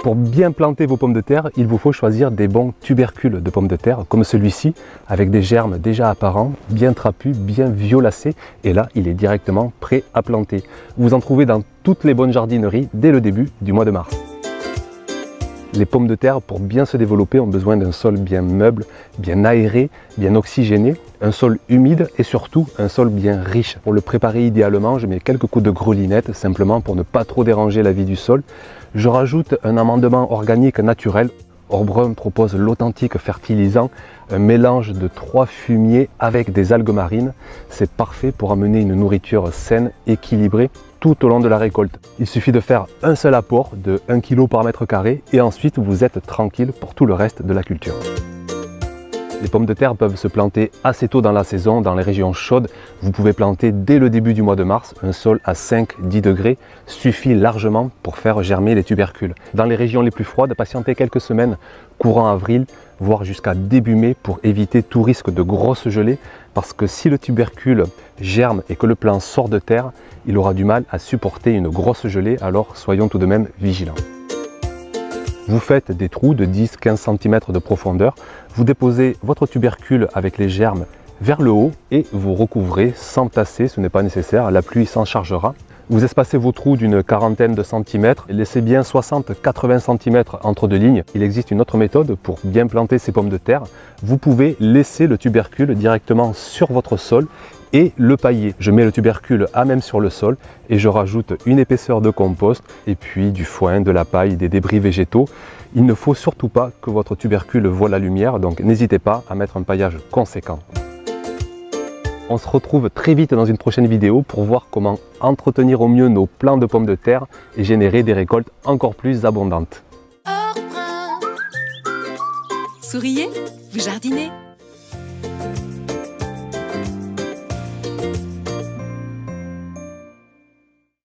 Pour bien planter vos pommes de terre, il vous faut choisir des bons tubercules de pommes de terre, comme celui-ci, avec des germes déjà apparents, bien trapus, bien violacés, et là, il est directement prêt à planter. Vous en trouvez dans toutes les bonnes jardineries dès le début du mois de mars. Les pommes de terre, pour bien se développer, ont besoin d'un sol bien meuble, bien aéré, bien oxygéné, un sol humide et surtout un sol bien riche. Pour le préparer idéalement, je mets quelques coups de grelinette, simplement pour ne pas trop déranger la vie du sol. Je rajoute un amendement organique naturel. Orbrun propose l'authentique fertilisant, un mélange de 3 fumiers avec des algues marines. C'est parfait pour amener une nourriture saine, équilibrée, tout au long de la récolte. Il suffit de faire un seul apport de 1 kg par mètre carré et ensuite vous êtes tranquille pour tout le reste de la culture. Les pommes de terre peuvent se planter assez tôt dans la saison, dans les régions chaudes. Vous pouvez planter dès le début du mois de mars. Un sol à 5-10 degrés suffit largement pour faire germer les tubercules. Dans les régions les plus froides, patientez quelques semaines, courant avril, voire jusqu'à début mai, pour éviter tout risque de grosse gelée. Parce que si le tubercule germe et que le plant sort de terre, il aura du mal à supporter une grosse gelée, alors soyons tout de même vigilants. Vous faites des trous de 10-15 cm de profondeur, vous déposez votre tubercule avec les germes vers le haut et vous recouvrez sans tasser, ce n'est pas nécessaire, la pluie s'en chargera. Vous espacez vos trous d'une quarantaine de centimètres et laissez bien 60-80 cm entre deux lignes. Il existe une autre méthode pour bien planter ces pommes de terre. Vous pouvez laisser le tubercule directement sur votre sol et le pailler. Je mets le tubercule à même sur le sol et je rajoute une épaisseur de compost et puis du foin, de la paille, des débris végétaux. Il ne faut surtout pas que votre tubercule voie la lumière, donc n'hésitez pas à mettre un paillage conséquent. On se retrouve très vite dans une prochaine vidéo pour voir comment entretenir au mieux nos plants de pommes de terre et générer des récoltes encore plus abondantes. Souriez, vous jardinez.